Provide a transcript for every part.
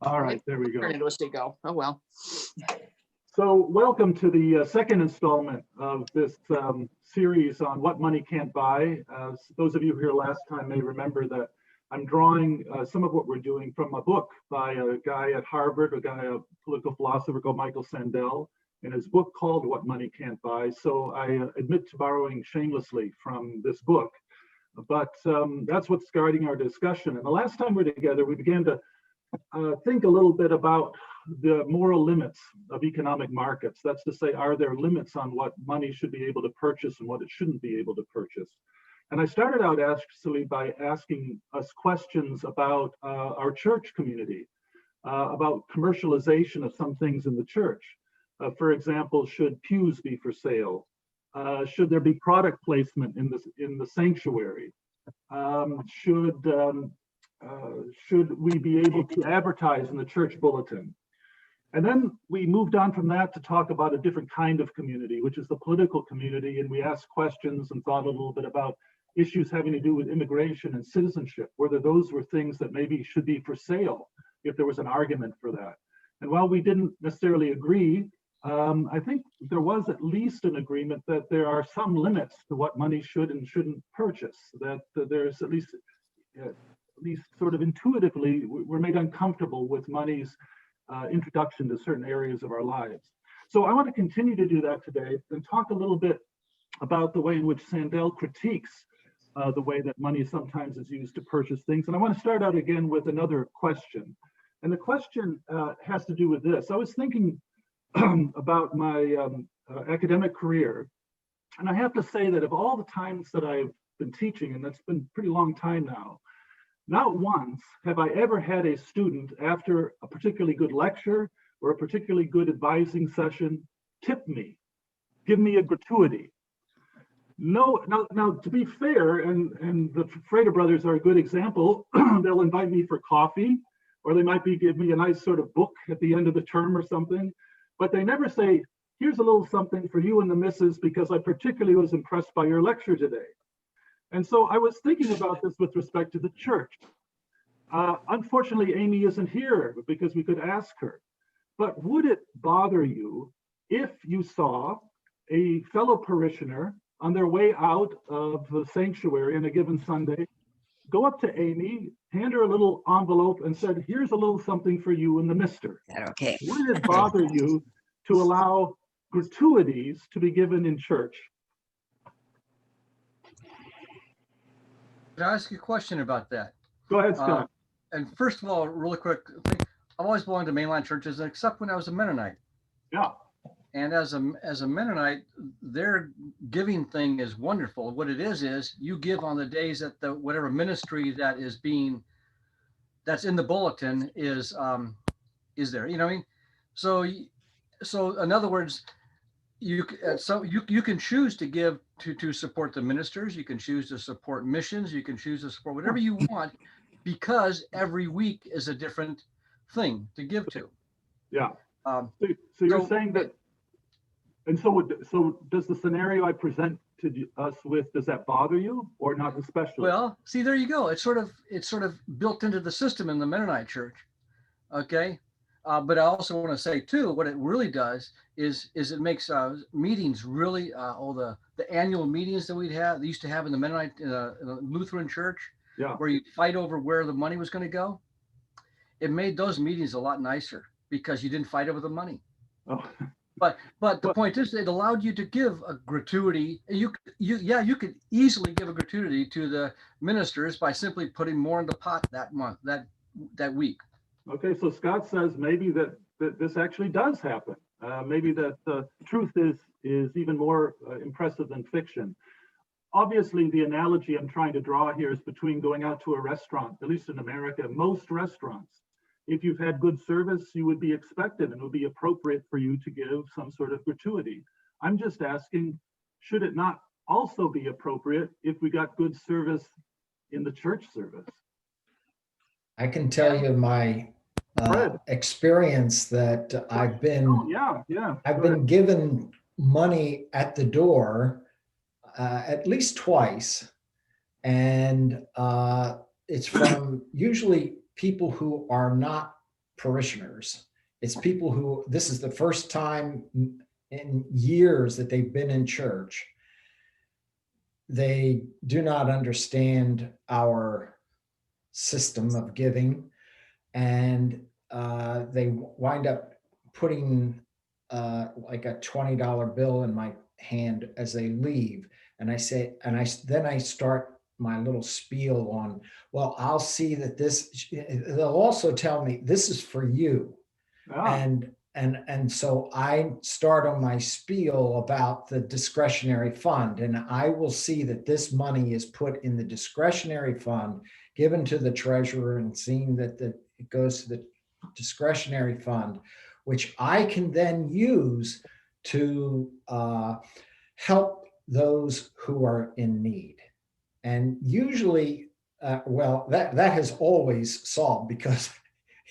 All right, there we go. Turn into a seagull. Oh, well. So welcome to the second installment of this series on what money can't buy. Those of you here last time may remember that I'm drawing some of what we're doing from a book by a guy at Harvard, a political philosopher called Michael Sandel, in his book called What Money Can't Buy. So I admit to borrowing shamelessly from this book, but that's what's guiding our discussion. And the last time we were together, we began to think a little bit about the moral limits of economic markets. That's to say, are there limits on what money should be able to purchase and what it shouldn't be able to purchase? And I started out actually by asking us questions about our church community, about commercialization of some things in the church. For example, should pews be for sale? Should there be product placement in the sanctuary? Should we be able to advertise in the church bulletin? And then we moved on from that to talk about a different kind of community, which is the political community. And we asked questions and thought a little bit about issues having to do with immigration and citizenship, whether those were things that maybe should be for sale if there was an argument for that. And while we didn't necessarily agree, I think there was at least an agreement that there are some limits to what money should and shouldn't purchase, that there's at least sort of intuitively, we're made uncomfortable with money's introduction to certain areas of our lives. So I want to continue to do that today and talk a little bit about the way in which Sandel critiques the way that money sometimes is used to purchase things. And I want to start out again with another question. And the question has to do with this. I was thinking about my academic career. And I have to say that of all the times that I've been teaching, and that's been a pretty long time now, not once have I ever had a student, after a particularly good lecture or a particularly good advising session, tip me, give me a gratuity. No, now to be fair, and the Frater brothers are a good example, they'll invite me for coffee, or they might give me a nice sort of book at the end of the term or something, but they never say, here's a little something for you and the missus because I particularly was impressed by your lecture today. And so I was thinking about this with respect to the church. Unfortunately, Amy isn't here because we could ask her. But would it bother you if you saw a fellow parishioner on their way out of the sanctuary on a given Sunday, go up to Amy, hand her a little envelope and said, here's a little something for you and the mister? Okay. Would it bother you to allow gratuities to be given in church? Can I ask you a question about that? Go ahead, Scott. And first of all, really quick, I've always belonged to mainline churches, except when I was a Mennonite. Yeah. And as a Mennonite, their giving thing is wonderful. What it is you give on the days that the whatever ministry that's in the bulletin is there. You know what I mean? So in other words, you can choose to give to support the ministers. You can choose to support missions. You can choose to support whatever you want, because every week is a different thing to give to. Yeah. So you're saying that, and so does the scenario I present to us with, does that bother you or not especially? Well, see, there you go. It's sort of built into the system in the Mennonite church. Okay. But I also want to say too, what it really does is it makes meetings really, the annual meetings that they used to have in the Mennonite, in the Lutheran church, yeah, where you fight over where the money was going to go. It made those meetings a lot nicer because you didn't fight over the money. Oh. But the point is, it allowed you to give a gratuity. You could easily give a gratuity to the ministers by simply putting more in the pot that month, that week. Okay, so Scott says maybe that this actually does happen. Maybe that the truth is even more impressive than fiction. Obviously, the analogy I'm trying to draw here is between going out to a restaurant. At least in America, most restaurants, if you've had good service, you would be expected and it would be appropriate for you to give some sort of gratuity. I'm just asking, should it not also be appropriate if we got good service in the church service? I can tell you my experience that I've been I've been given money at the door at least twice, and it's from usually people who are not parishioners. It's people who, this is the first time in years that they've been in church. They do not understand our system of giving, and they wind up putting like a $20 bill in my hand as they leave. And I say, then I start my little spiel on, well, I'll see that this, they'll also tell me this is for you. And so I start on my spiel about the discretionary fund, and I will see that this money is put in the discretionary fund, given to the treasurer, and seeing that it goes to the discretionary fund, which I can then use to help those who are in need. And usually, well, that has always solved, because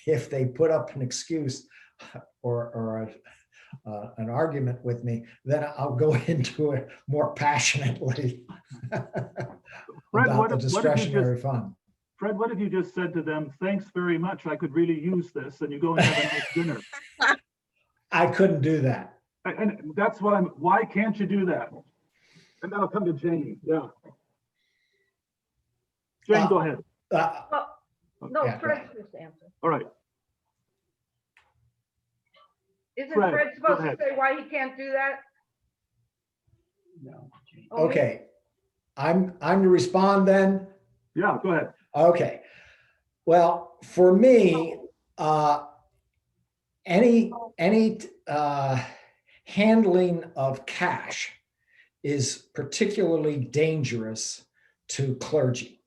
if they put up an excuse or an argument with me, then I'll go into it more passionately about the discretionary fund. Fred, what if you just said to them, thanks very much, I could really use this, and you go and have a nice dinner? I couldn't do that. And that's what why can't you do that? And then I'll come to Jane. Yeah. Jane, go ahead. No, Fred's just answer. All right. Isn't Fred supposed to say why he can't do that? No. Okay. I'm to respond then? Yeah, go ahead. Okay. Well, for me, any handling of cash is particularly dangerous to clergy.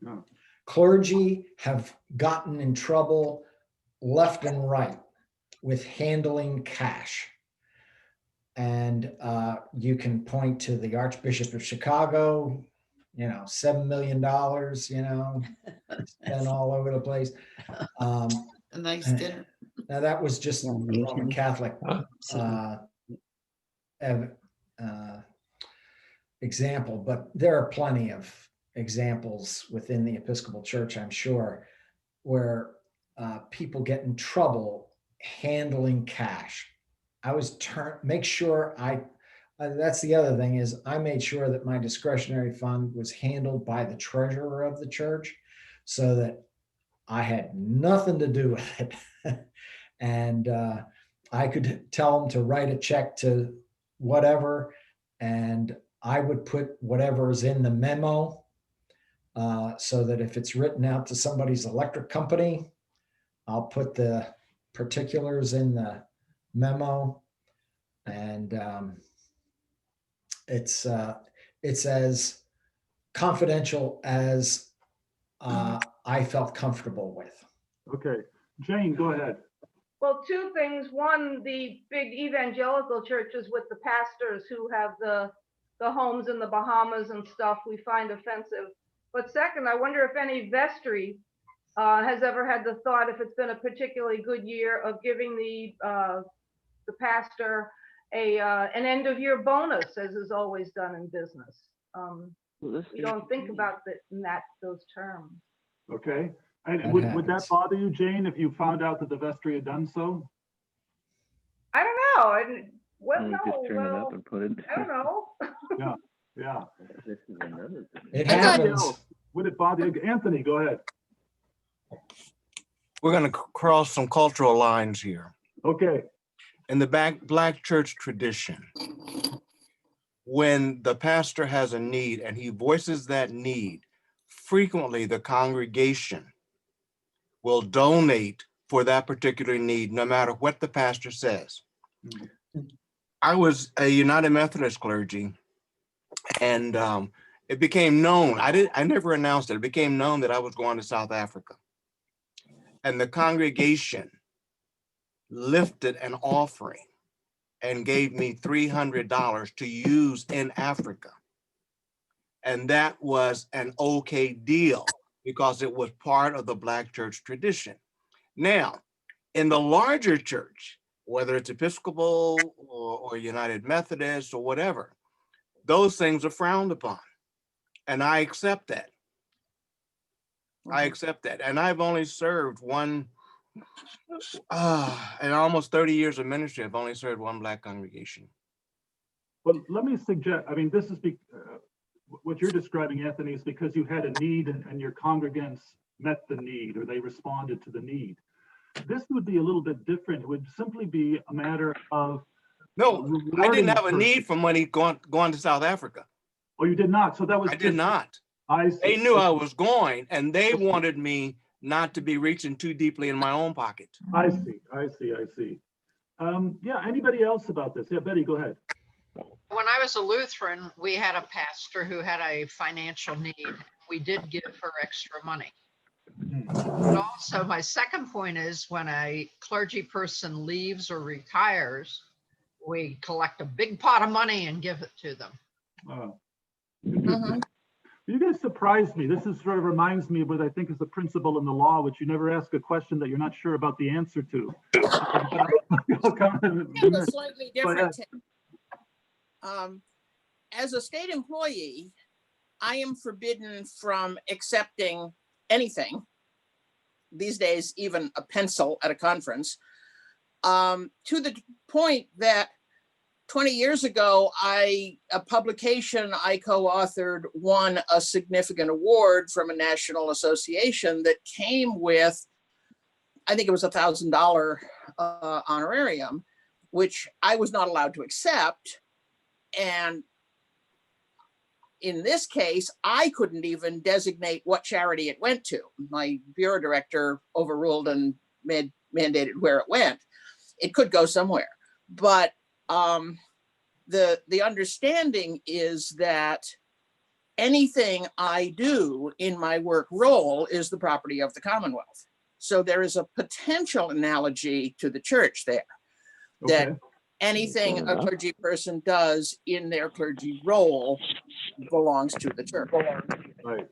No. Clergy have gotten in trouble left and right with handling cash. And you can point to the Archbishop of Chicago, $7 million, spent all over the place. A nice dinner. Now that was just Roman Catholic example, but there are plenty of examples within the Episcopal Church, I'm sure, where people get in trouble handling cash. I was make sure that's the other thing, is I made sure that my discretionary fund was handled by the treasurer of the church, so that I had nothing to do with it. And I could tell them to write a check to whatever, and I would put whatever is in the memo, so that if it's written out to somebody's electric company, I'll put the particulars in the memo. And it's as confidential as I felt comfortable with. Okay, Jane, go ahead. Well, two things. One, the big evangelical churches with the pastors who have the homes in the Bahamas and stuff, we find offensive. But second, I wonder if any vestry has ever had the thought, if it's been a particularly good year, of giving the pastor an end of year bonus, as is always done in business. You don't think about it in those terms. Okay. And would that bother you, Jane, if you found out that the vestry had done so? I don't know. Just turn it up and put it. I don't know. Yeah. This is another thing. It happens. Would it bother you? Anthony, go ahead. We're going to cross some cultural lines here. Okay. In the Black church tradition, when the pastor has a need and he voices that need, frequently the congregation will donate for that particular need, no matter what the pastor says. I was a United Methodist clergy, and it became known, I never announced it, it became known that I was going to South Africa. And the congregation lifted an offering and gave me $300 to use in Africa. And that was an okay deal because it was part of the Black church tradition. Now, in the larger church, whether it's Episcopal or United Methodist or whatever, those things are frowned upon. And I accept that. I accept that. And I've only served one In almost 30 years of ministry, I've only served one Black congregation. Well, let me suggest, I mean, this is what you're describing, Anthony, is because you had a need and your congregants met the need, or they responded to the need. This would be a little bit different. It would simply be a matter of No, I didn't have a need for money going to South Africa. Oh, you did not. So that was. I did not. I see. They knew I was going, and they wanted me not to be reaching too deeply in my own pocket. I see. Yeah. Anybody else about this? Yeah, Betty, go ahead. When I was a Lutheran, we had a pastor who had a financial need. We did give her extra money. But also, my second point is when a clergy person leaves or retires, we collect a big pot of money and give it to them. You guys surprised me. This is sort of reminds me of what I think is the principle in the law, which you never ask a question that you're not sure about the answer to. A slightly different take. As a state employee, I am forbidden from accepting anything, these days, even a pencil at a conference, to the point that 20 years ago, a publication I co-authored won a significant award from a national association that came with, I think it was $1,000 honorarium, which I was not allowed to accept. And in this case, I couldn't even designate what charity it went to. My bureau director overruled and mandated where it went. It could go somewhere, but the understanding is that anything I do in my work role is the property of the Commonwealth. So there is a potential analogy to the church there, that anything a clergy person does in their clergy role belongs to the church. Right.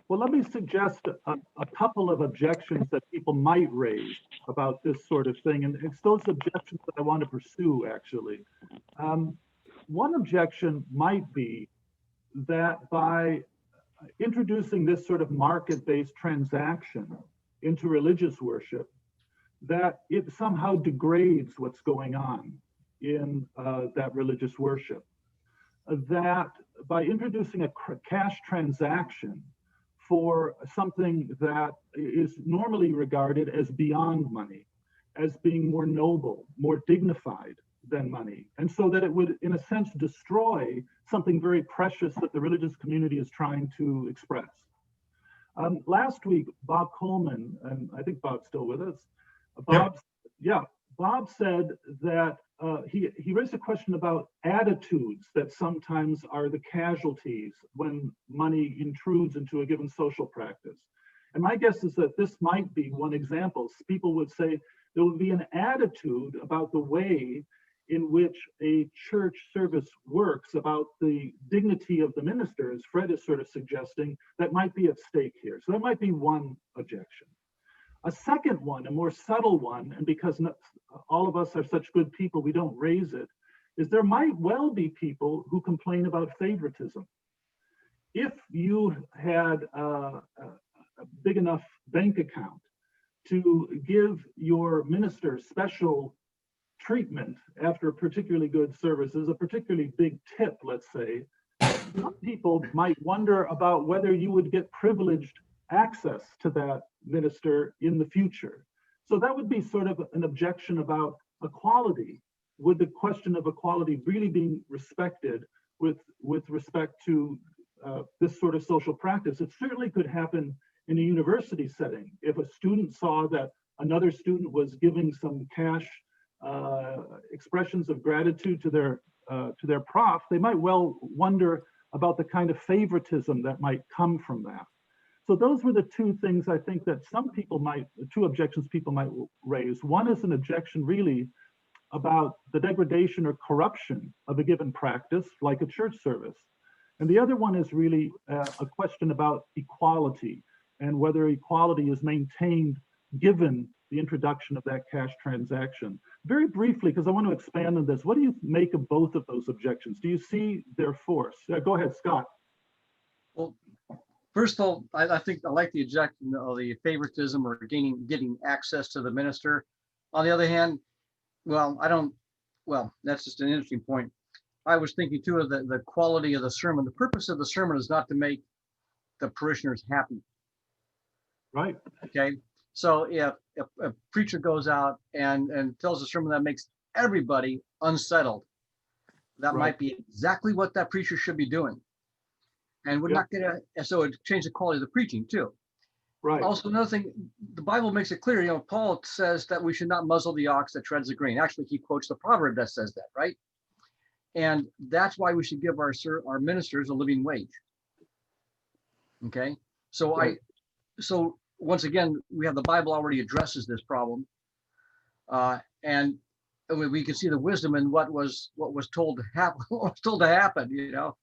Well, let me suggest a couple of objections that people might raise about this sort of thing. And it's those objections that I want to pursue, actually. One objection might be that by introducing this sort of market-based transaction into religious worship, that it somehow degrades what's going on in that religious worship. That by introducing a cash transaction for something that is normally regarded as beyond money, as being more noble, more dignified than money, and so that it would, in a sense, destroy something very precious that the religious community is trying to express. Last week, Bob Coleman, and I think Bob's still with us, Bob said that he raised a question about attitudes that sometimes are the casualties when money intrudes into a given social practice. And my guess is that this might be one example. People would say there would be an attitude about the way in which a church service works, about the dignity of the minister, as Fred is sort of suggesting, that might be at stake here. So that might be one objection. A second one, a more subtle one, and because all of us are such good people, we don't raise it, is there might well be people who complain about favoritism. If you had a big enough bank account to give your minister special treatment after particularly good services, a particularly big tip, let's say, some people might wonder about whether you would get privileged access to that minister in the future. So that would be sort of an objection about equality. Would the question of equality really be respected with respect to this sort of social practice? It certainly could happen in a university setting. If a student saw that another student was giving some cash expressions of gratitude to their prof, they might well wonder about the kind of favoritism that might come from that. So those were the two things I think that two objections people might raise. One is an objection really about the degradation or corruption of a given practice, like a church service. And the other one is really a question about equality and whether equality is maintained given the introduction of that cash transaction. Very briefly, because I want to expand on this, what do you make of both of those objections? Do you see their force? Go ahead, Scott. Well, First of all, I think I like the objection of the favoritism or getting access to the minister. On the other hand, well, that's just an interesting point. I was thinking too of the quality of the sermon. The purpose of the sermon is not to make the parishioners happy. Right. Okay. So if a preacher goes out and tells a sermon that makes everybody unsettled, that Right. might be exactly what that preacher should be doing. And we're not gonna, so it changed the quality of the preaching too. Right. Also, another thing, the Bible makes it clear, Paul says that we should not muzzle the ox that treads the grain. Actually, he quotes the proverb that says that, right? And that's why we should give our ministers a living wage. Okay, so Right. so once again, we have the Bible already addresses this problem, and we can see the wisdom in what was told to happen,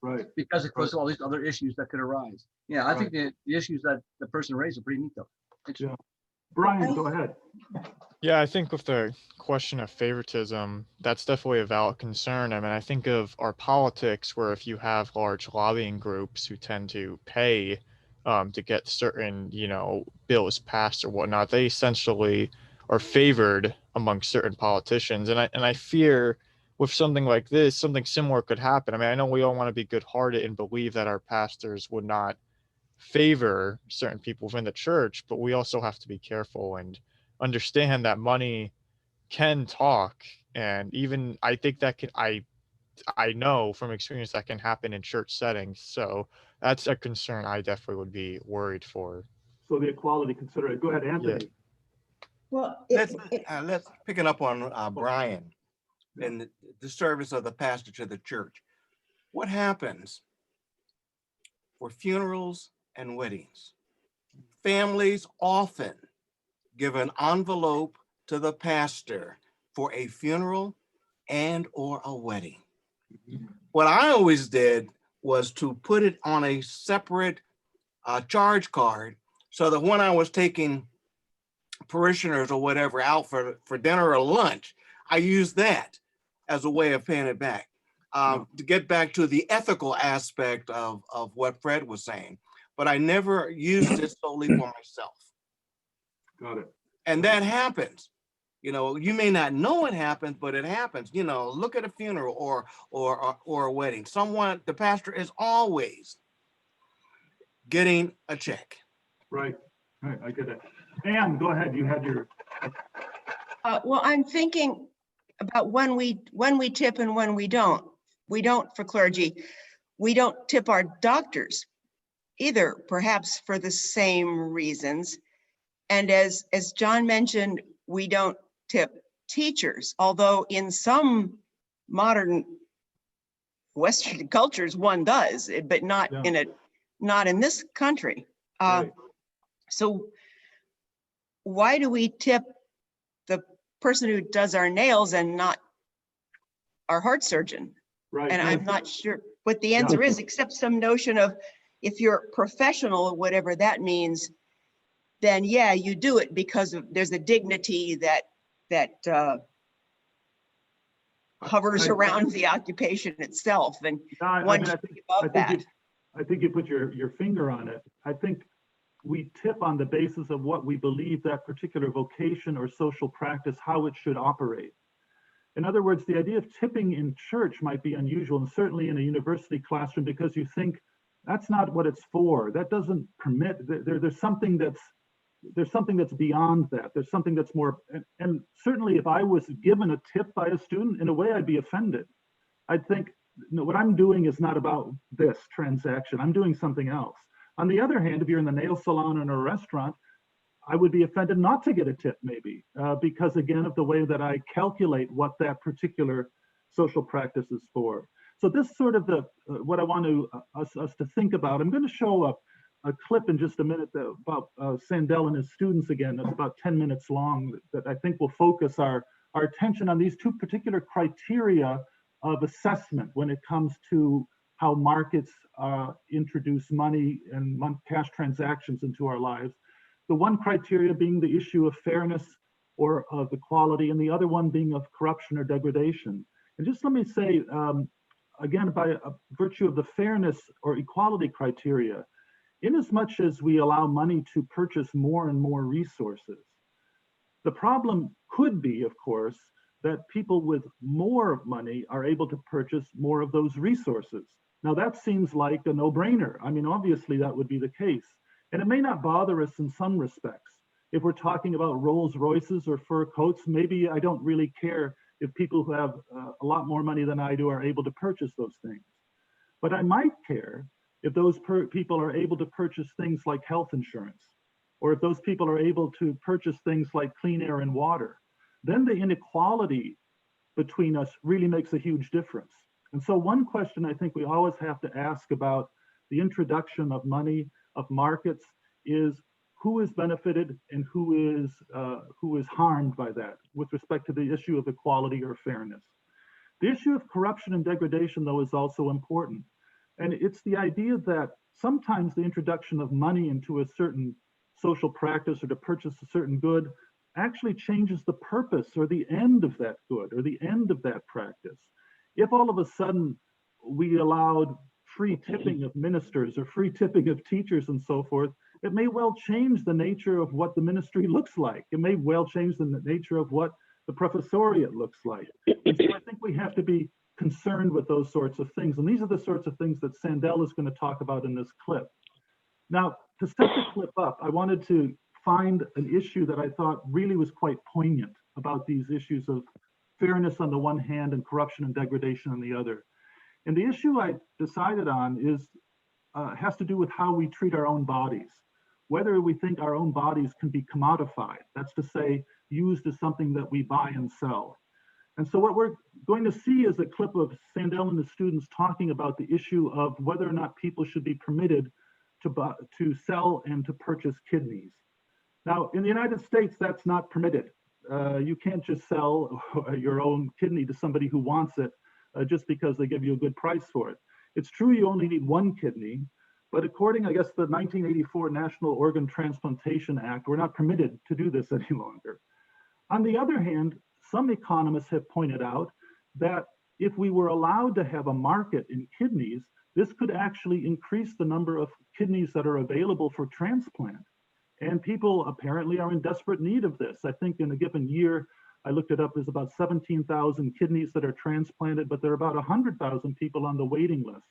Right. because of course all these other issues that could arise. Yeah, I think the issues that the person raised are pretty neat though. Yeah. Brian, go ahead. Yeah, I think with the question of favoritism, that's definitely a valid concern. I mean, I think of our politics where if you have large lobbying groups who tend to pay to get certain, bills passed or whatnot, they essentially are favored among certain politicians. And I fear with something like this, something similar could happen. I mean, I know we all want to be good-hearted and believe that our pastors would not favor certain people within the church, but we also have to be careful and understand that money can talk. And even I think that I know from experience that can happen in church settings. So that's a concern I definitely would be worried for. So the equality consideration. Go ahead, Anthony. Well, Let's pick it up on Brian and the service of the pastor to the church. What happens for funerals and weddings? Families often give an envelope to the pastor for a funeral and or a wedding. What I always did was to put it on a separate charge card so that when I was taking parishioners or whatever out for dinner or lunch, I used that as a way of paying it back. To get back to the ethical aspect of what Fred was saying, but I never used it solely for myself. Got it. And that happens. You may not know it happens, but it happens. Look at a funeral or a wedding. The pastor is always getting a check. Right. I get it. Anne, go ahead. You had your. well, I'm thinking about when we tip and when we don't. We don't for clergy. We don't tip our doctors either, perhaps for the same reasons. And as John mentioned, we don't tip teachers, although in some modern Western cultures one does, but not in this country. Right. So why do we tip the person who does our nails and not our heart surgeon? Right. And I'm not sure what the answer is, except some notion of if you're professional or whatever that means, then yeah, you do it because there's a dignity that hovers around the occupation itself, and one should be above that. I think you put your finger on it. I think we tip on the basis of what we believe that particular vocation or social practice, how it should operate. In other words, the idea of tipping in church might be unusual, and certainly in a university classroom, because you think that's not what it's for. That doesn't permit. There's something that's beyond that. There's something that's more. And certainly, if I was given a tip by a student, in a way, I'd be offended. I'd think, no, what I'm doing is not about this transaction. I'm doing something else. On the other hand, if you're in the nail salon or in a restaurant, I would be offended not to get a tip, maybe, because again, of the way that I calculate what that particular social practice is for. So this sort of what I want us to think about. I'm going to show a clip in just a minute about Sandel and his students again. That's about 10 minutes long, that I think will focus our attention on these two particular criteria of assessment when it comes to how markets introduce money and cash transactions into our lives. The one criteria being the issue of fairness or of equality, and the other one being of corruption or degradation. And just let me say, again, by virtue of the fairness or equality criteria, inasmuch as we allow money to purchase more and more resources. The problem could be, of course, that people with more money are able to purchase more of those resources. Now that seems like a no-brainer. I mean, obviously that would be the case. And it may not bother us in some respects. If we're talking about Rolls Royces or fur coats, maybe I don't really care if people who have a lot more money than I do are able to purchase those things. But I might care if those people are able to purchase things like health insurance, or if those people are able to purchase things like clean air and water. Then the inequality between us really makes a huge difference. And so one question I think we always have to ask about the introduction of money, of markets, is who is benefited and who is harmed by that with respect to the issue of equality or fairness. The issue of corruption and degradation, though, is also important. And it's the idea that sometimes the introduction of money into a certain social practice or to purchase a certain good actually changes the purpose or the end of that good or the end of that practice. If all of a sudden we allowed free tipping of ministers or free tipping of teachers and so forth, it may well change the nature of what the ministry looks like. It may well change the nature of what the professoriate looks like. And so I think we have to be concerned with those sorts of things. And these are the sorts of things that Sandel is going to talk about in this clip. Now, to set the clip up, I wanted to find an issue that I thought really was quite poignant about these issues of fairness on the one hand and corruption and degradation on the other. And the issue I decided on is has to do with how we treat our own bodies, whether we think our own bodies can be commodified, that's to say, used as something that we buy and sell. And so what we're going to see is a clip of Sandel and the students talking about the issue of whether or not people should be permitted to sell and to purchase kidneys. Now, in the United States, that's not permitted. You can't just sell your own kidney to somebody who wants it just because they give you a good price for it. It's true you only need one kidney, but according, I guess, the 1984 National Organ Transplantation Act, we're not permitted to do this any longer. On the other hand, some economists have pointed out that if we were allowed to have a market in kidneys, this could actually increase the number of kidneys that are available for transplant. And people apparently are in desperate need of this. I think in a given year, I looked it up, there's about 17,000 kidneys that are transplanted, but there are about 100,000 people on the waiting list.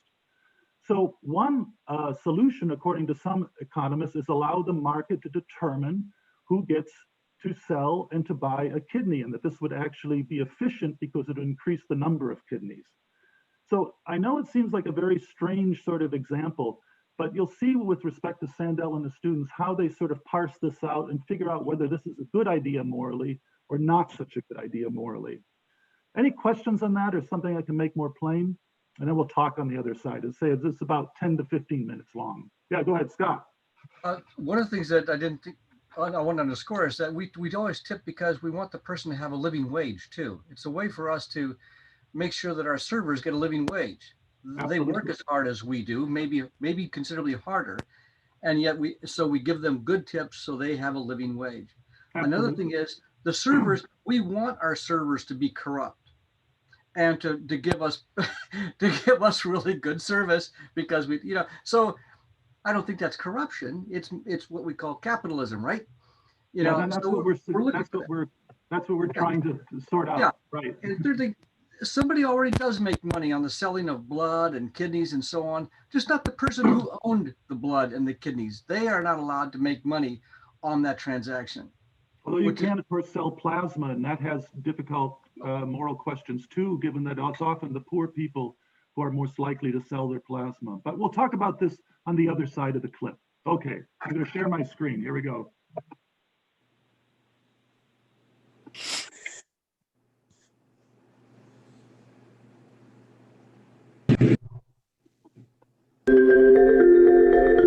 So one solution, according to some economists, is allow the market to determine who gets to sell and to buy a kidney, and that this would actually be efficient because it would increase the number of kidneys. So I know it seems like a very strange sort of example, but you'll see with respect to Sandel and the students how they sort of parse this out and figure out whether this is a good idea morally or not such a good idea morally. Any questions on that or something I can make more plain? And then we'll talk on the other side and say it's about 10 to 15 minutes long. Yeah, go ahead, Scott. One of the things that I didn't think, I want to underscore is that we'd always tip because we want the person to have a living wage too. It's a way for us to make sure that our servers get a living wage. Absolutely. They work as hard as we do, maybe considerably harder, and yet we give them good tips so they have a living wage. Absolutely. Another thing is the servers. We want our servers to be corrupt and to give us really good service because we so. I don't think that's corruption. It's what we call capitalism, right? That's what we're trying to sort out. Yeah. Right. And somebody already does make money on the selling of blood and kidneys and so on. Just not the person who owned the blood and the kidneys. They are not allowed to make money on that transaction. Although you can, of course, sell plasma, and that has difficult moral questions too, given that it's often the poor people who are most likely to sell their plasma. But we'll talk about this on the other side of the clip. Okay, I'm going to share my screen. Here we go.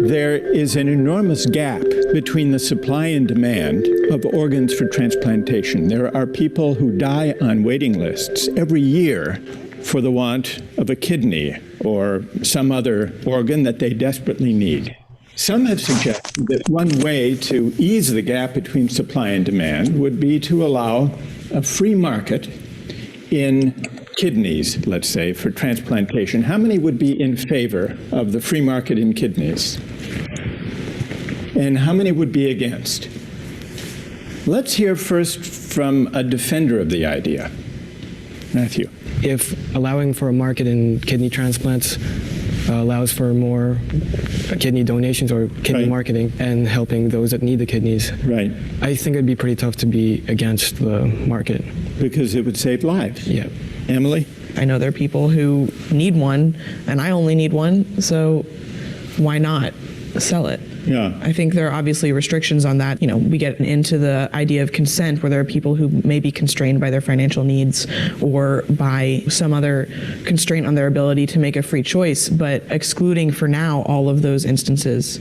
There is an enormous gap between the supply and demand of organs for transplantation. There are people who die on waiting lists every year for the want of a kidney or some other organ that they desperately need. Some have suggested that one way to ease the gap between supply and demand would be to allow a free market in kidneys, let's say, for transplantation. How many would be in favor of the free market in kidneys? And how many would be against? Let's hear first from a defender of the idea. Matthew. If allowing for a market in kidney transplants allows for more kidney donations or kidney marketing and helping those that need the kidneys, I think it'd be pretty tough to be against the market. Because it would save lives. Yeah. Emily? I know there are people who need one, and I only need one, so why not sell it? Yeah. I think there are obviously restrictions on that. You know, we get into the idea of consent where there are people who may be constrained by their financial needs or by some other constraint on their ability to make a free choice, but excluding for now all of those instances,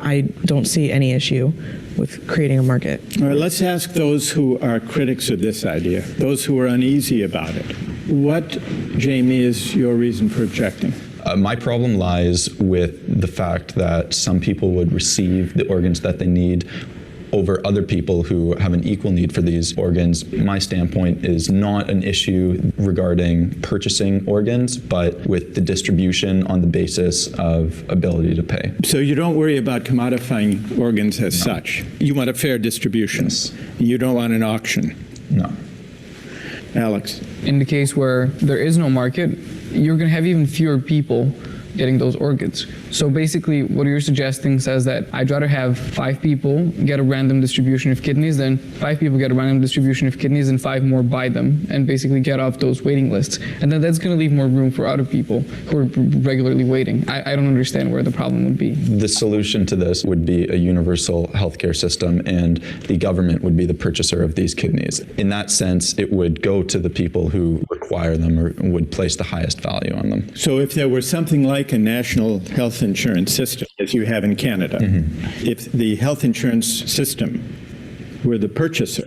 I don't see any issue with creating a market. All right, let's ask those who are critics of this idea, those who are uneasy about it. What, Jamie, is your reason for objecting? My problem lies with the fact that some people would receive the organs that they need over other people who have an equal need for these organs. My standpoint is not an issue regarding purchasing organs, but with the distribution on the basis of ability to pay. So you don't worry about commodifying organs as such. You want a fair distribution. Yes. You don't want an auction. No. Alex. In the case where there is no market, you're going to have even fewer people getting those organs. So basically what you're suggesting says that I'd rather have 5 people get a random distribution of kidneys than 5 people get a random distribution of kidneys and 5 more buy them and basically get off those waiting lists. And then that's going to leave more room for other people who are regularly waiting. I don't understand where the problem would be. The solution to this would be a universal healthcare system, and the government would be the purchaser of these kidneys. In that sense, it would go to the people who require them or would place the highest value on them. So if there were something like a national health insurance system, as you have in Canada, if the health insurance system were the purchaser,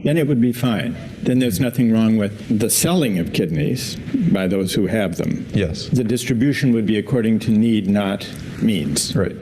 then it would be fine. Then there's nothing wrong with the selling of kidneys by those who have them. Yes. The distribution would be according to need, not means. Right.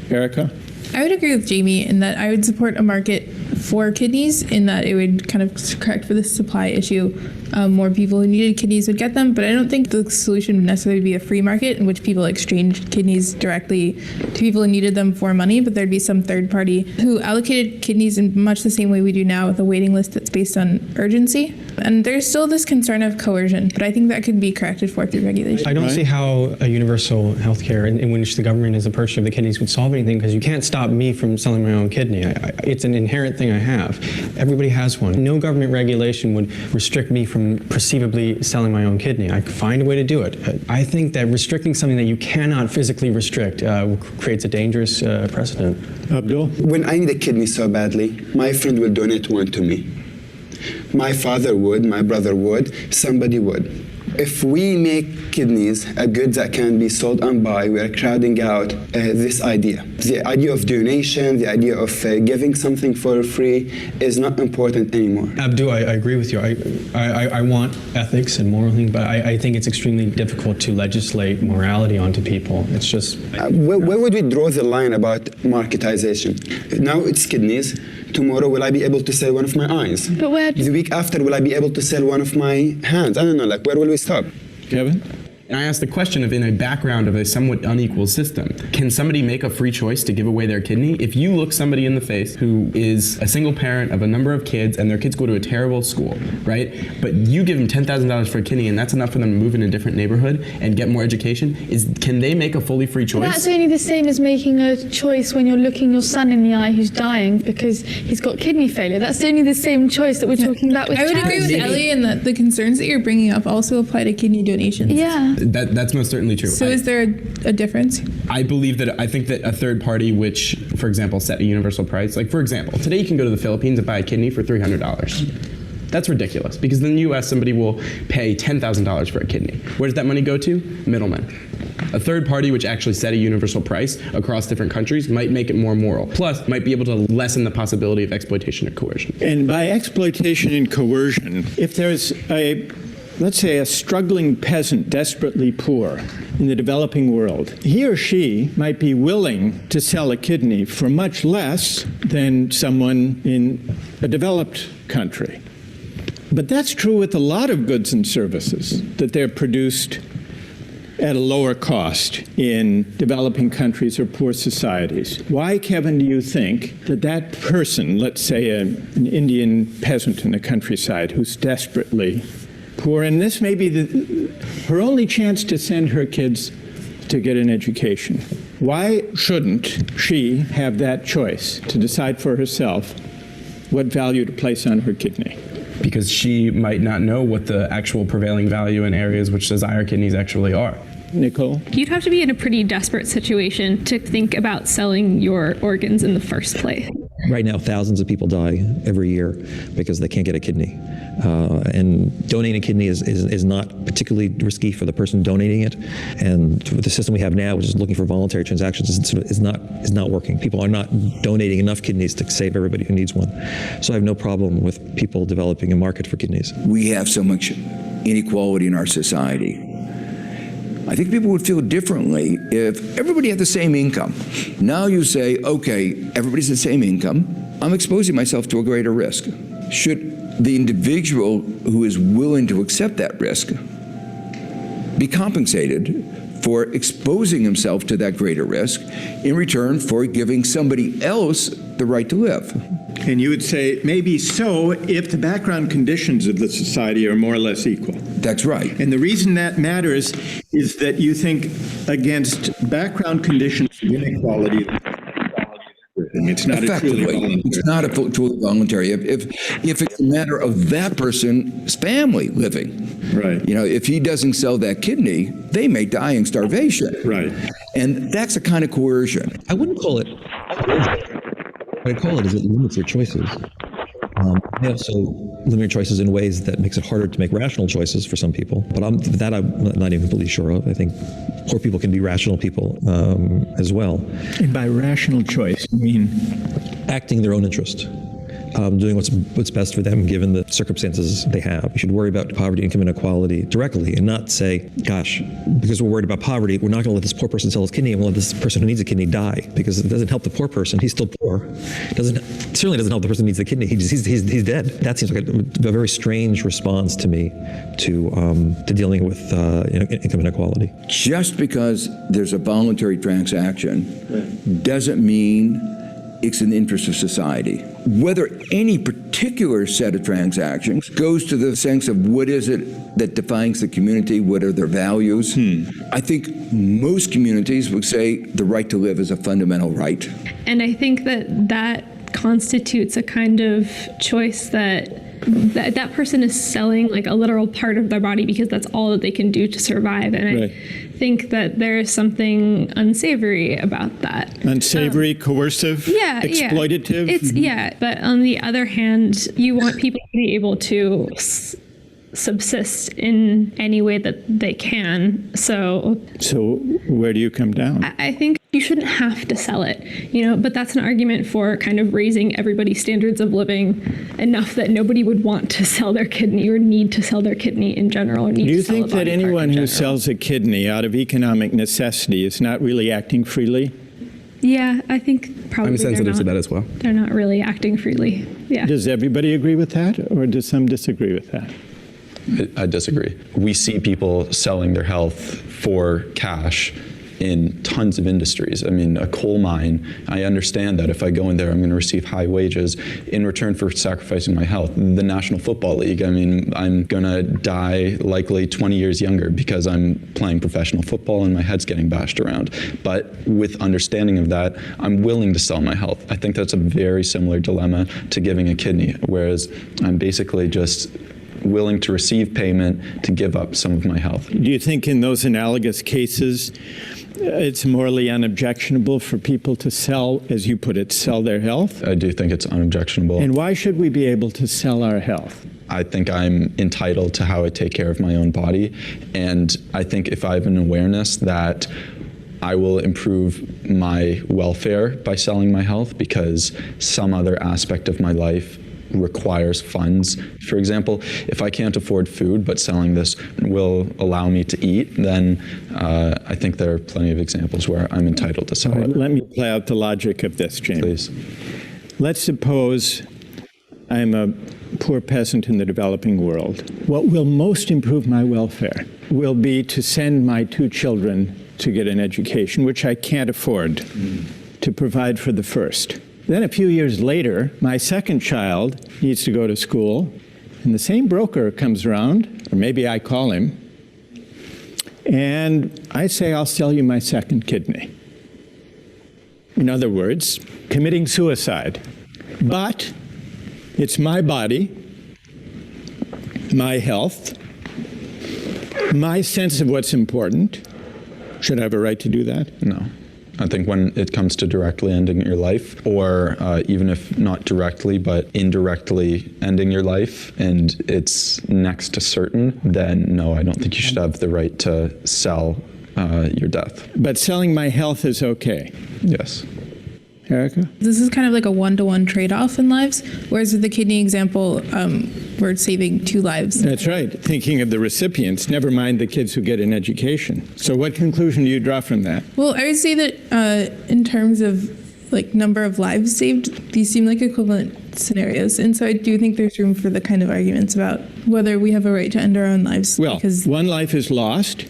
Erica? I would agree with Jamie in that I would support a market for kidneys in that it would kind of correct for the supply issue. More people who needed kidneys would get them, but I don't think the solution would necessarily be a free market in which people exchanged kidneys directly to people who needed them for money, but there'd be some third party who allocated kidneys in much the same way we do now with a waiting list that's based on urgency. And there's still this concern of coercion, but I think that could be corrected for through regulation. I don't see how a universal healthcare in which the government is the purchaser of the kidneys would solve anything, because you can't stop me from selling my own kidney. It's an inherent thing I have. Everybody has one. No government regulation would restrict me from perceivably selling my own kidney. I could find a way to do it. I think that restricting something that you cannot physically restrict creates a dangerous precedent. Abdul? When I need a kidney so badly, my friend will donate one to me. My father would, my brother would, somebody would. If we make kidneys a good that can be sold and buy, we are crowding out this idea. The idea of donation, the idea of giving something for free is not important anymore. Abdul, I agree with you. I want ethics and moral things, but I think it's extremely difficult to legislate morality onto people. It's just... where would we draw the line about marketization? Now it's kidneys. Tomorrow, will I be able to sell one of my eyes? But where? The week after, will I be able to sell one of my hands? I don't know, like, where will we stop? Kevin? And I asked the question of, in a background of a somewhat unequal system, can somebody make a free choice to give away their kidney? If you look somebody in the face who is a single parent of a number of kids and their kids go to a terrible school, right? But you give them $10,000 for a kidney and that's enough for them to move in a different neighborhood and get more education, can they make a fully free choice? That's only the same as making a choice when you're looking your son in the eye who's dying because he's got kidney failure. That's only the same choice that we're talking about with I would agree with Ellie in that the concerns that you're bringing up also apply to kidney donations. Yeah. That's most certainly true. So is there a difference? I think that a third party which, for example, set a universal price, like for example, today you can go to the Philippines and buy a kidney for $300. That's ridiculous because in the US somebody will pay $10,000 for a kidney. Where does that money go to? Middlemen. A third party which actually set a universal price across different countries might make it more moral. Plus, might be able to lessen the possibility of exploitation or coercion. And by exploitation and coercion, if there's let's say a struggling peasant, desperately poor in the developing world, he or she might be willing to sell a kidney for much less than someone in a developed country. But that's true with a lot of goods and services, that they're produced at a lower cost in developing countries or poor societies. Why, Kevin, do you think that that person, let's say an Indian peasant in the countryside who's desperately poor, and this may be her only chance to send her kids to get an education, why shouldn't she have that choice to decide for herself what value to place on her kidney? Because she might not know what the actual prevailing value in areas which desire kidneys actually are. Nicole? You'd have to be in a pretty desperate situation to think about selling your organs in the first place. Right now, thousands of people die every year because they can't get a kidney. And donating a kidney is not particularly risky for the person donating it. And the system we have now, which is looking for voluntary transactions, is not working. People are not donating enough kidneys to save everybody who needs one. So I have no problem with people developing a market for kidneys. We have so much inequality in our society. I think people would feel differently if everybody had the same income. Now you say, okay, everybody's the same income. I'm exposing myself to a greater risk. Should the individual who is willing to accept that risk be compensated for exposing himself to that greater risk in return for giving somebody else the right to live? And you would say maybe so if the background conditions of the society are more or less equal. That's right. And the reason that matters is that you think against background conditions of inequality, it's not a truly voluntary. If it's a matter of that person's family living, right? You know, if he doesn't sell that kidney, they may die in starvation, right? And that's a kind of coercion. I wouldn't call it. What I call it is it limits your choices. They also limit your choices in ways that makes it harder to make rational choices for some people. But I'm not even completely sure of. I think poor people can be rational people as well. And by rational choice, you mean? Acting in their own interest. Doing what's best for them given the circumstances they have. We should worry about poverty, income inequality directly and not say, gosh, because we're worried about poverty, we're not going to let this poor person sell his kidney and we'll let this person who needs a kidney die, because it doesn't help the poor person. He's still poor. Certainly doesn't help the person who needs the kidney. He's dead. That seems like a very strange response to me to dealing with income inequality. Just because there's a voluntary transaction doesn't mean it's in the interest of society. Whether any particular set of transactions goes to the sense of what is it that defines the community, what are their values. I think most communities would say the right to live is a fundamental right. And I think that constitutes a kind of choice that person is selling like a literal part of their body because that's all that they can do to survive. And right. I think that there is something unsavory about that. Unsavory, coercive, exploitative? Yeah, but on the other hand, you want people to be able to subsist in any way that they can. So where do you come down? I think you shouldn't have to sell it, but that's an argument for kind of raising everybody's standards of living enough that nobody would want to sell their kidney or need to sell their kidney in general. Or need do you to sell think that anyone who sells a kidney out of economic necessity is not really acting freely? Yeah, I think probably I'm sensitive to that as well. They're not really acting freely. Yeah. Does everybody agree with that, or does some disagree with that? I disagree. We see people selling their health for cash in tons of industries. I mean, a coal mine, I understand that if I go in there, I'm going to receive high wages in return for sacrificing my health. The National Football League, I mean, I'm going to die likely 20 years younger because I'm playing professional football and my head's getting bashed around. But with understanding of that, I'm willing to sell my health. I think that's a very similar dilemma to giving a kidney, whereas I'm basically just willing to receive payment to give up some of my health. Do you think in those analogous cases, it's morally unobjectionable for people to sell, as you put it, sell their health? I do think it's unobjectionable. And why should we be able to sell our health? I think I'm entitled to how I take care of my own body. And I think if I have an awareness that I will improve my welfare by selling my health because some other aspect of my life requires funds. For example, if I can't afford food, but selling this will allow me to eat, then I think there are plenty of examples where I'm entitled to sell it. Let me play out the logic of this, James. Please. Let's suppose I'm a poor peasant in the developing world. What will most improve my welfare will be to send my 2 children to get an education, which I can't afford, to provide for the first. Then a few years later, my second child needs to go to school, and the same broker comes around, or maybe I call him, and I say, I'll sell you my second kidney. In other words, committing suicide. But it's my body, my health, my sense of what's important. Should I have a right to do that? No. I think when it comes to directly ending your life, or even if not directly, but indirectly ending your life, and it's next to certain, then no, I don't think you should have the right to sell your death. But selling my health is okay? Yes. Erica? This is kind of like a one-to-one trade-off in lives, whereas with the kidney example, we're saving 2 lives. That's right. Thinking of the recipients, never mind the kids who get an education. So what conclusion do you draw from that? Well, I would say that in terms of like number of lives saved, these seem like equivalent scenarios. And so I do think there's room for the kind of arguments about whether we have a right to end our own lives. Well, 1 life is lost,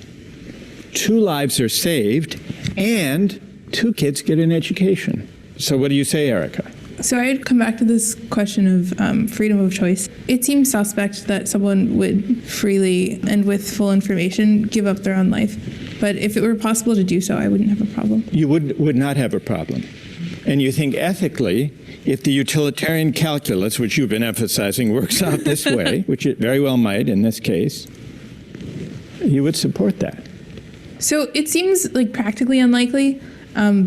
2 lives are saved, and 2 kids get an education. So what do you say, Erica? So I'd come back to this question of freedom of choice. It seems suspect that someone would freely and with full information give up their own life. But if it were possible to do so, I wouldn't have a problem. You would not have a problem. And you think ethically, if the utilitarian calculus, which you've been emphasizing, works out this way, which it very well might in this case, you would support that. So it seems like practically unlikely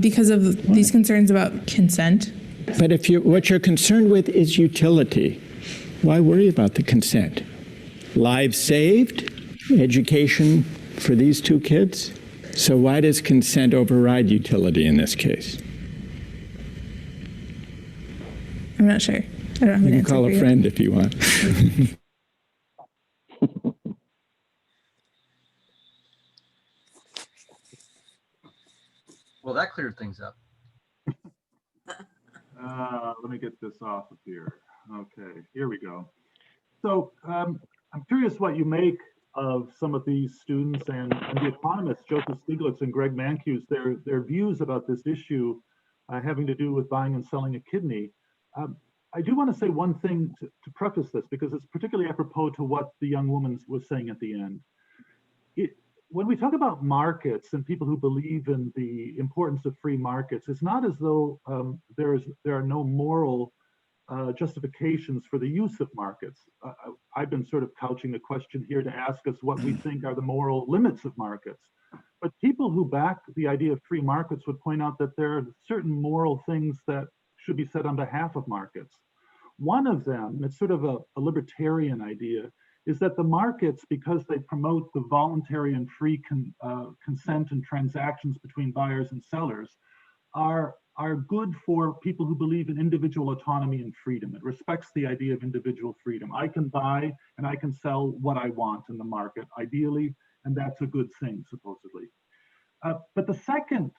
because of these concerns about consent. But if what you're concerned with is utility, why worry about the consent? Lives saved, education for these 2 kids. So why does consent override utility in this case? I'm not sure. I don't have an answer. You can call a friend if you want. Well, that cleared things up. Let me get this off of here. Okay, here we go. So I'm curious what you make of some of these students and the economists, Joseph Stiglitz and Greg Mankiew's, their views about this issue having to do with buying and selling a kidney. I do want to say one thing to preface this, because it's particularly apropos to what the young woman was saying at the end. When we talk about markets and people who believe in the importance of free markets, it's not as though there are no moral justifications for the use of markets. I've been sort of couching the question here to ask us what we think are the moral limits of markets. But people who back the idea of free markets would point out that there are certain moral things that should be said on behalf of markets. One of them, and it's sort of a libertarian idea, is that the markets, because they promote the voluntary and free consent and transactions between buyers and sellers, are good for people who believe in individual autonomy and freedom. It respects the idea of individual freedom. I can buy and I can sell what I want in the market, ideally, and that's a good thing, supposedly. But the second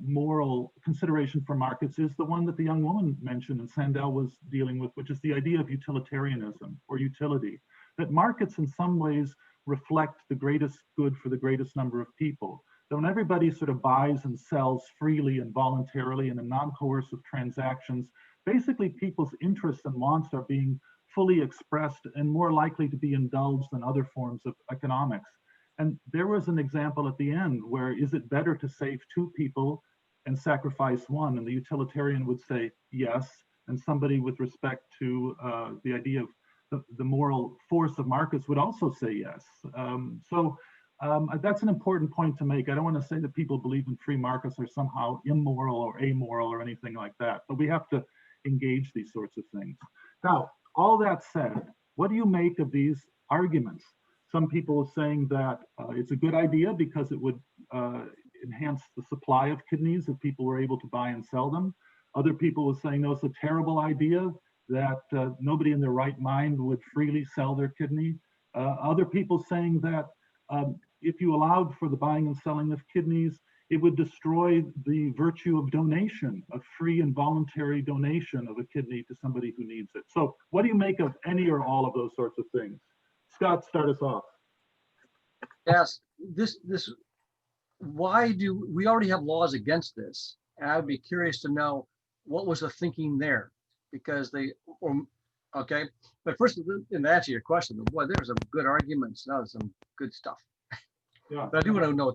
moral consideration for markets is the one that the young woman mentioned and Sandel was dealing with, which is the idea of utilitarianism or utility. That markets in some ways reflect the greatest good for the greatest number of people. That when everybody sort of buys and sells freely and voluntarily and in non-coercive transactions, basically people's interests and wants are being fully expressed and more likely to be indulged than other forms of economics. And there was an example at the end where is it better to save 2 people and sacrifice 1? And the utilitarian would say yes. And somebody with respect to the idea of the moral force of markets would also say yes. So that's an important point to make. I don't want to say that people believe in free markets are somehow immoral or amoral or anything like that, but we have to engage these sorts of things. Now, all that said, what do you make of these arguments? Some people are saying that it's a good idea because it would enhance the supply of kidneys if people were able to buy and sell them. Other people are saying, no, it's a terrible idea, that nobody in their right mind would freely sell their kidney. Other people saying that if you allowed for the buying and selling of kidneys, it would destroy the virtue of donation, of free and voluntary donation of a kidney to somebody who needs it. So what do you make of any or all of those sorts of things? Scott, start us off. Yes, why do we already have laws against this? And I would be curious to know what was the thinking there, because okay. But first, in answer to your question, boy, there's some good arguments. That was some good stuff. Yeah. But I do want to know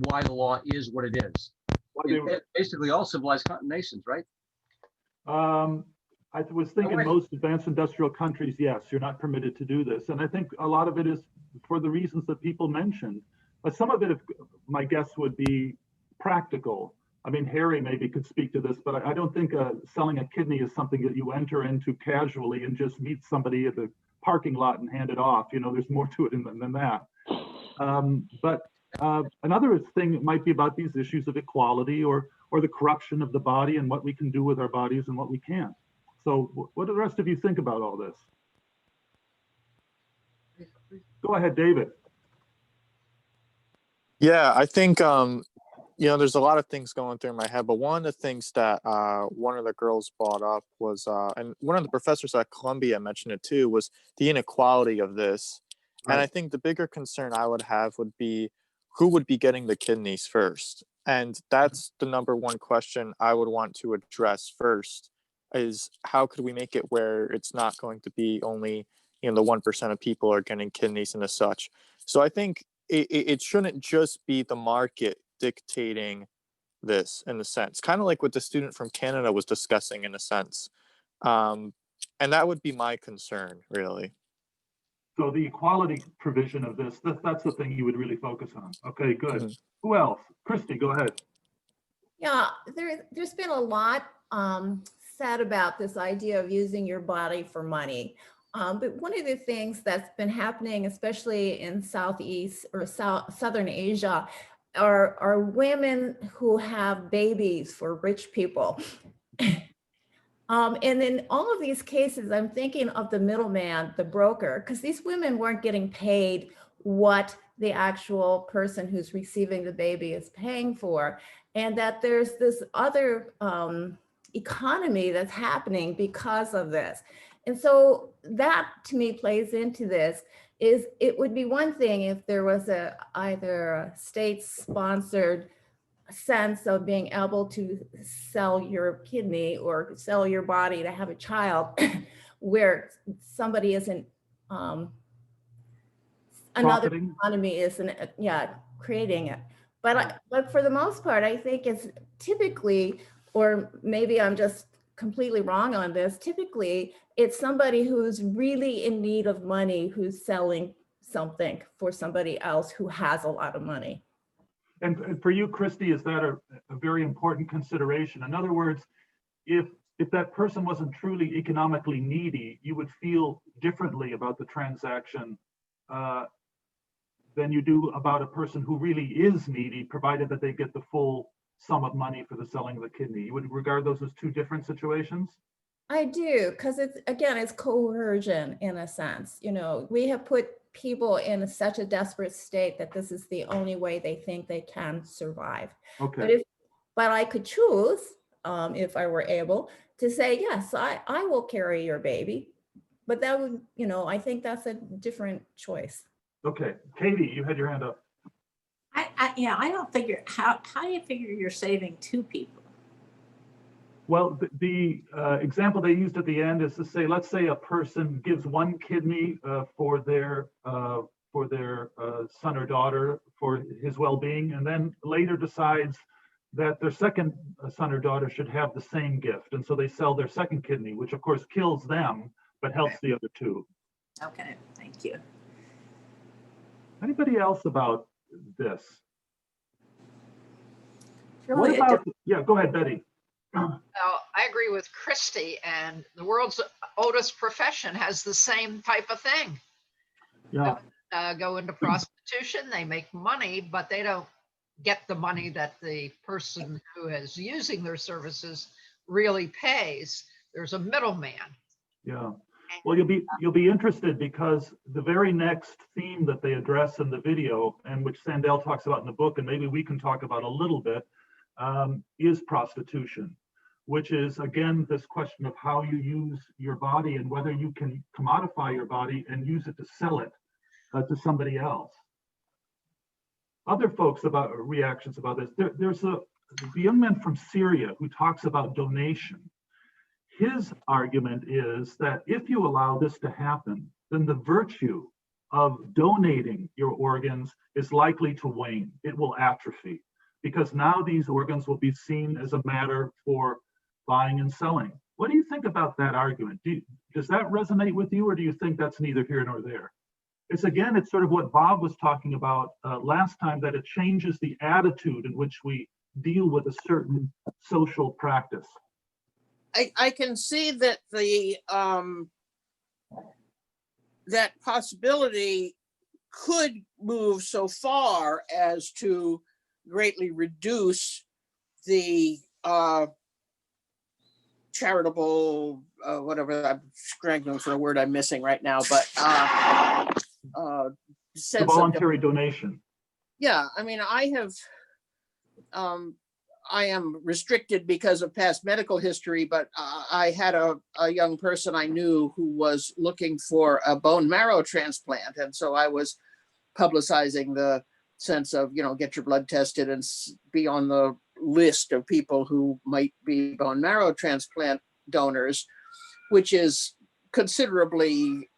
why the law is what it is. Basically, all civilized nations, right? I was thinking most advanced industrial countries, yes, you're not permitted to do this. And I think a lot of it is for the reasons that people mentioned. But some of it, my guess would be practical. I mean, Harry maybe could speak to this, but I don't think selling a kidney is something that you enter into casually and just meet somebody at the parking lot and hand it off. You know, there's more to it than that. But another thing might be about these issues of equality or the corruption of the body and what we can do with our bodies and what we can't. So what do the rest of you think about all this? Go ahead, David. Yeah, I think, there's a lot of things going through my head, but one of the things that one of the girls brought up was, and one of the professors at Columbia mentioned it too, was the inequality of this. Right. And I think the bigger concern I would have would be who would be getting the kidneys first. And that's the number one question I would want to address first, is how could we make it where it's not going to be only, the 1% of people are getting kidneys and as such. So I think it shouldn't just be the market dictating this, in a sense, kind of like what the student from Canada was discussing, in a sense. And that would be my concern, really. So the equality provision of this, that's the thing you would really focus on. Okay, good. Mm-hmm. Who else? Christy, go ahead. Yeah, there's been a lot said about this idea of using your body for money. But one of the things that's been happening, especially in Southeast or Southern Asia, are women who have babies for rich people. And in all of these cases, I'm thinking of the middleman, the broker, because these women weren't getting paid what the actual person who's receiving the baby is paying for. And that there's this other economy that's happening because of this. And so that to me plays into this. Is it would be one thing if there was either a state-sponsored sense of being able to sell your kidney or sell your body to have a child where somebody isn't, another economy isn't, creating it. But for the most part, I think it's typically, or maybe I'm just completely wrong on this, typically it's somebody who's really in need of money who's selling something for somebody else who has a lot of money. And for you, Christy, is that a very important consideration? In other words, if that person wasn't truly economically needy, you would feel differently about the transaction than you do about a person who really is needy, provided that they get the full sum of money for the selling of the kidney. You would regard those as two different situations? I do, because it's coercion in a sense. We have put people in such a desperate state that this is the only way they think they can survive. Okay. But I could choose, if I were able, to say, yes, I will carry your baby. But that would, I think that's a different choice. Okay. Katie, you had your hand up. I don't figure, how do you figure you're saving two people? Well, the example they used at the end is to say, let's say a person gives one kidney for their son or daughter for his well-being, and then later decides that their second son or daughter should have the same gift. And so they sell their second kidney, which of course kills them, but helps the other two. Okay, thank you. Anybody else about this? Really, what about, yeah, go ahead, Betty. I agree with Christy, and the world's oldest profession has the same type of thing. Yeah. Go into prostitution, they make money, but they don't get the money that the person who is using their services really pays. There's a middleman. Yeah. Well, you'll be interested because the very next theme that they address in the video, and which Sandel talks about in the book, and maybe we can talk about a little bit, is prostitution, which is again this question of how you use your body and whether you can commodify your body and use it to sell it to somebody else. Other folks about reactions about this. There's the young man from Syria who talks about donation. His argument is that if you allow this to happen, then the virtue of donating your organs is likely to wane. It will atrophy because now these organs will be seen as a matter for buying and selling. What do you think about that argument? Does that resonate with you, or do you think that's neither here nor there? It's sort of what Bob was talking about last time, that it changes the attitude in which we deal with a certain social practice. I can see that that possibility could move so far as to greatly reduce the charitable, whatever, I'm scrambling for a word I'm missing right now, but The voluntary donation. Yeah, I mean, I am restricted because of past medical history, but I had a young person I knew who was looking for a bone marrow transplant. And so I was publicizing the sense of, get your blood tested and be on the list of people who might be bone marrow transplant donors, which is considerably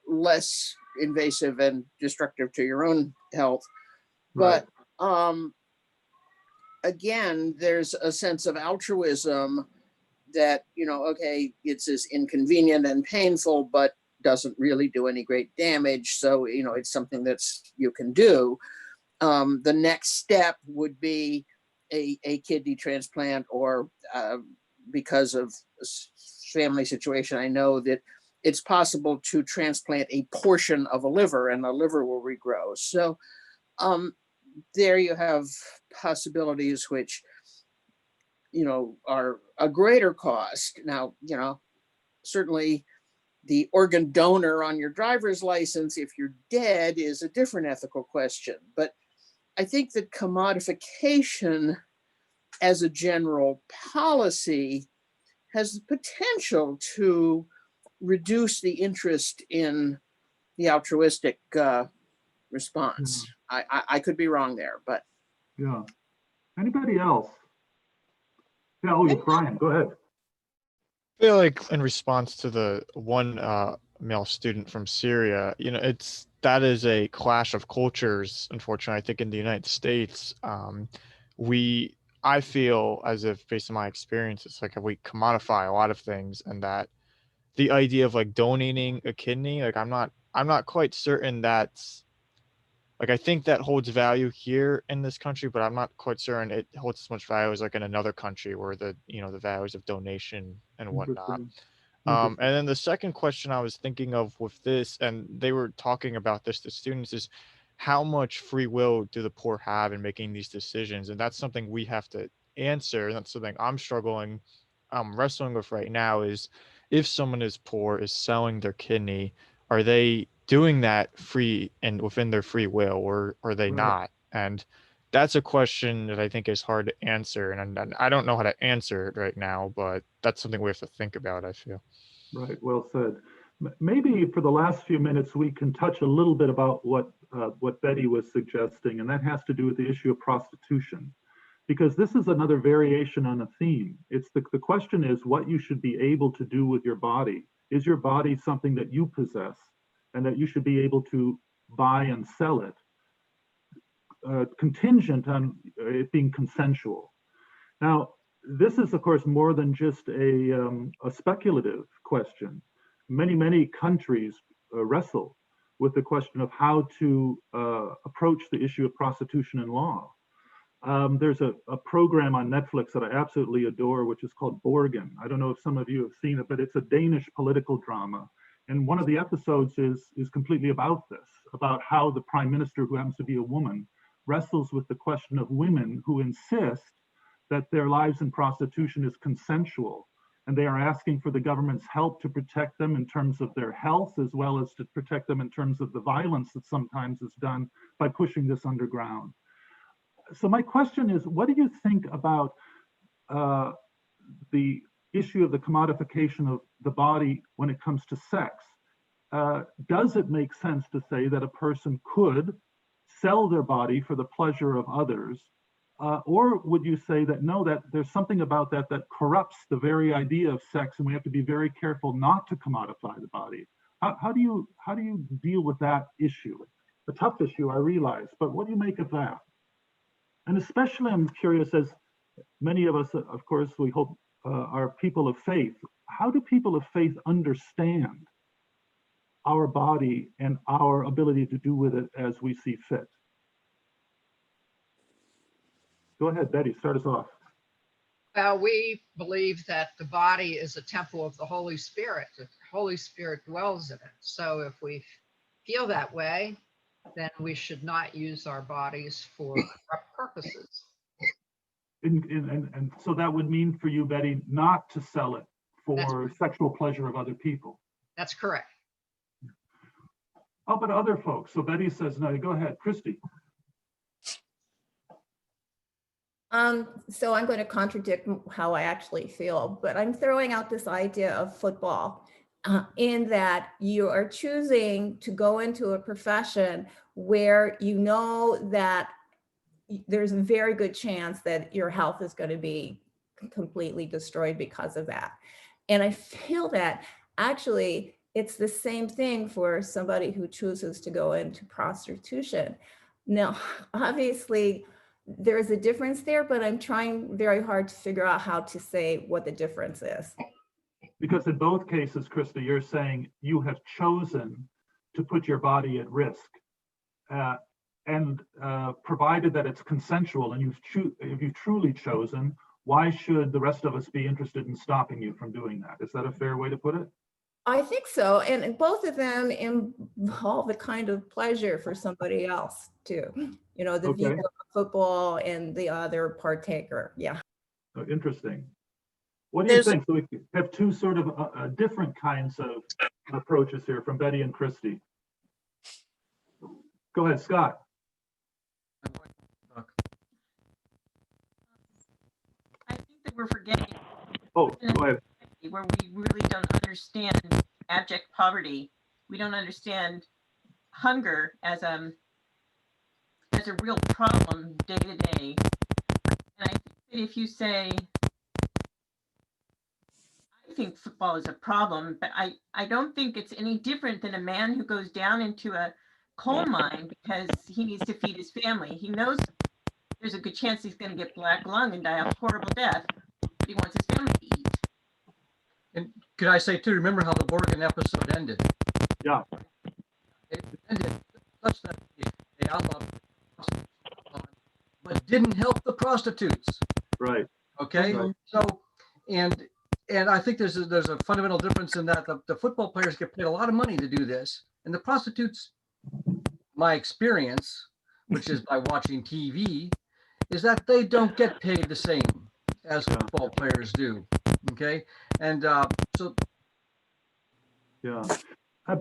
less invasive and destructive to your own health. Right. But again, there's a sense of altruism that, okay, it's as inconvenient and painful, but doesn't really do any great damage. So, it's something you can do. The next step would be a kidney transplant, or because of family situation, I know that it's possible to transplant a portion of a liver and the liver will regrow. So, there you have possibilities which, are a greater cost. Now, certainly the organ donor on your driver's license, if you're dead, is a different ethical question. But I think that commodification as a general policy has the potential to reduce the interest in the altruistic response. I could be wrong there, but. Yeah. Anybody else? Yeah, Brian, go ahead. I feel like in response to the one male student from Syria, that is a clash of cultures. Unfortunately, I think in the United States, I feel as if, based on my experience, it's like we commodify a lot of things, and that the idea of like donating a kidney, like I'm not quite certain that's like, I think that holds value here in this country, but I'm not quite certain it holds as much value as like in another country where the values of donation and whatnot. And then the second question I was thinking of with this, and they were talking about this to students, is how much free will do the poor have in making these decisions? And that's something we have to answer. And that's something I'm wrestling with right now, is if someone is poor, is selling their kidney, are they doing that free and within their free will, or are they not? And that's a question that I think is hard to answer. And I don't know how to answer it right now, but that's something we have to think about, I feel. Right, well said. Maybe for the last few minutes, we can touch a little bit about what Betty was suggesting, and that has to do with the issue of prostitution, because this is another variation on a theme. It's the question is what you should be able to do with your body. Is your body something that you possess and that you should be able to buy and sell it, contingent on it being consensual? Now, this is, of course, more than just a speculative question. Many countries wrestle with the question of how to approach the issue of prostitution in law. There's a program on Netflix that I absolutely adore, which is called Borgen. I don't know if some of you have seen it, but it's a Danish political drama. And one of the episodes is completely about this, about how the prime minister, who happens to be a woman, wrestles with the question of women who insist that their lives in prostitution is consensual and they are asking for the government's help to protect them in terms of their health, as well as to protect them in terms of the violence that sometimes is done by pushing this underground. So my question is, what do you think about the issue of the commodification of the body when it comes to sex? Does it make sense to say that a person could sell their body for the pleasure of others? Or would you say that no, that there's something about that that corrupts the very idea of sex, and we have to be very careful not to commodify the body? How do you deal with that issue? A tough issue, I realize, but what do you make of that? And especially, I'm curious, as many of us, of course, we hope are people of faith. How do people of faith understand our body and our ability to do with it as we see fit? Go ahead, Betty, start us off. Well, we believe that the body is a temple of the Holy Spirit. The Holy Spirit dwells in it. So if we feel that way, then we should not use our bodies for corrupt purposes. And so that would mean for you, Betty, not to sell it for sexual pleasure of other people. That's correct. How about other folks? So Betty says no. Go ahead, Christy. So I'm going to contradict how I actually feel, but I'm throwing out this idea of football in that you are choosing to go into a profession where you know that there's a very good chance that your health is going to be completely destroyed because of that. And I feel that actually it's the same thing for somebody who chooses to go into prostitution. Now, obviously, there's a difference there, but I'm trying very hard to figure out how to say what the difference is. Because in both cases, Krista, you're saying you have chosen to put your body at risk. And provided that it's consensual and if you've truly chosen, why should the rest of us be interested in stopping you from doing that? Is that a fair way to put it? I think so. And both of them involve a kind of pleasure for somebody else too. You know, the viewer of football and the other partaker. Yeah. Oh, interesting. What do you think? So we have two sort of different kinds of approaches here from Betty and Christy. Go ahead, Scott. I think that we're forgetting. Oh, go ahead. Where we really don't understand abject poverty. We don't understand hunger as a real problem day to day. And I think that if you say, I think football is a problem, but I don't think it's any different than a man who goes down into a coal mine because he needs to feed his family. He knows there's a good chance he's going to get black lung and die a horrible death, but he wants his family to eat. And could I say too, remember how the Morgan episode ended? Yeah. It ended such that they outlawed prostitutes, but didn't help the prostitutes. Right. Okay. Right. So, and I think there's a fundamental difference in that the football players get paid a lot of money to do this, and the prostitutes, my experience, which is by watching TV, is that they don't get paid the same as football players do. Okay. And so. Yeah.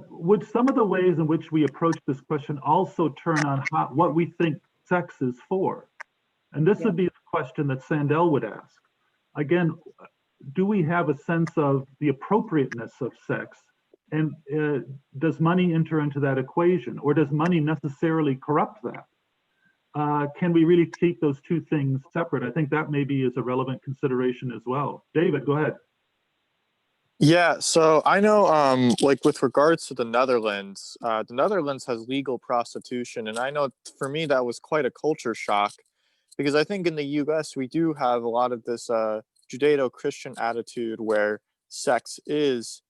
Would some of the ways in which we approach this question also turn on what we think sex is for? And this would be the question that Sandel would ask. Again, do we have a sense of the appropriateness of sex? And does money enter into that equation? Or does money necessarily corrupt that? Can we really keep those two things separate? I think that maybe is a relevant consideration as well. David, go ahead. Yeah, so I know, like with regards to the Netherlands has legal prostitution, and I know for me that was quite a culture shock, because I think in the U.S. we do have a lot of this Judeo-Christian attitude where sex is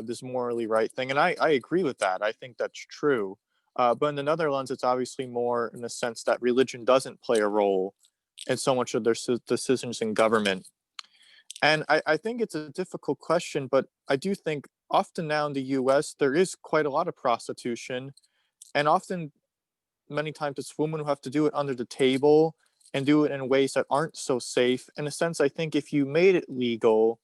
this morally right thing, and I agree with that. I think that's true. But in the Netherlands, it's obviously more in the sense that religion doesn't play a role in so much of their decisions in government. And I think it's a difficult question, but I do think often now in the US, there is quite a lot of prostitution. And often, many times, it's women who have to do it under the table and do it in ways that aren't so safe. In a sense, I think if you made it legal,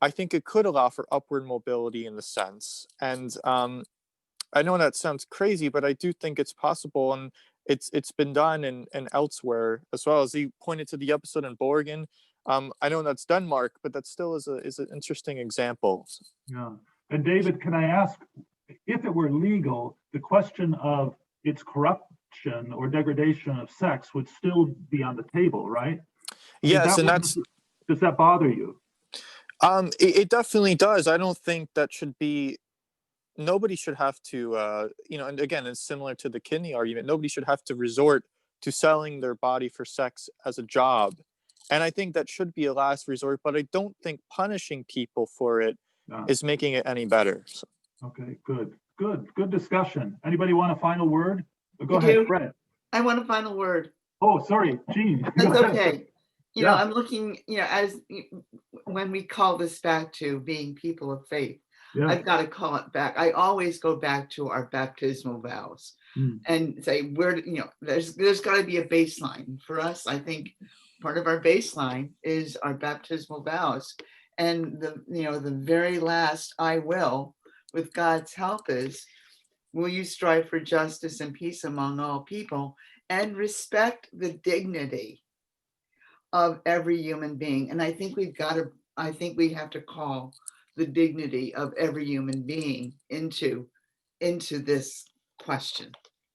I think it could allow for upward mobility in the sense. And I know that sounds crazy, but I do think it's possible, and it's been done and elsewhere as well. As he pointed to the episode in Borgen, I know that's Denmark, but that still is an interesting example. Yeah. And David, can I ask, if it were legal, the question of its corruption or degradation of sex would still be on the table, right? Yes, and that's. Does that bother you? It definitely does. I don't think that should be. Nobody should have to, and again, it's similar to the kidney argument. Nobody should have to resort to selling their body for sex as a job. And I think that should be a last resort, but I don't think punishing people for it is making it any better. So. Okay, good discussion. Anybody want a final word? Go ahead, Fred. I want a final word. Oh, sorry, Jean. That's okay. You know, I'm looking, as when we call this back to being people of faith, I've got to call it back. I always go back to our baptismal vows and say, there's got to be a baseline for us. I think part of our baseline is our baptismal vows. And the very last I will, with God's help, is, will you strive for justice and peace among all people and respect the dignity of every human being? And I think we have to call the dignity of every human being into this question.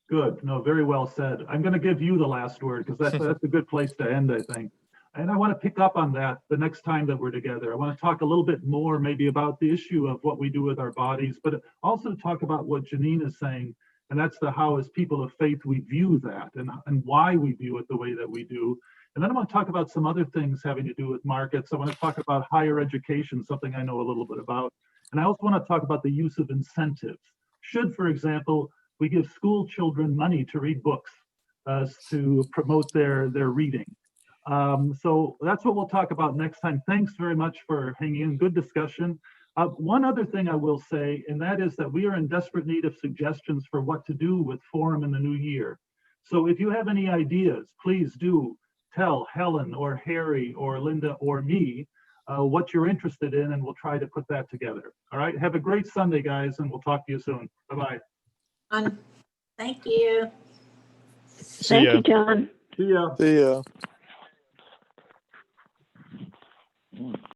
Good. No, very well said. I'm going to give you the last word because that's a good place to end, I think. And I want to pick up on that the next time that we're together. I want to talk a little bit more maybe about the issue of what we do with our bodies, but also talk about what Janine is saying, and that's how as people of faith we view that and why we view it the way that we do. And then I want to talk about some other things having to do with markets. I want to talk about higher education, something I know a little bit about. And I also want to talk about the use of incentives. Should, for example, we give school children money to read books to promote their reading? So that's what we'll talk about next time. Thanks very much for hanging in. Good discussion. One other thing I will say, and that is that we are in desperate need of suggestions for what to do with Forum in the new year. So if you have any ideas, please do tell Helen or Harry or Linda or me what you're interested in, and we'll try to put that together. All right. Have a great Sunday, guys, and we'll talk to you soon. Bye-bye. Thank you. Thank you, John. See ya. See ya.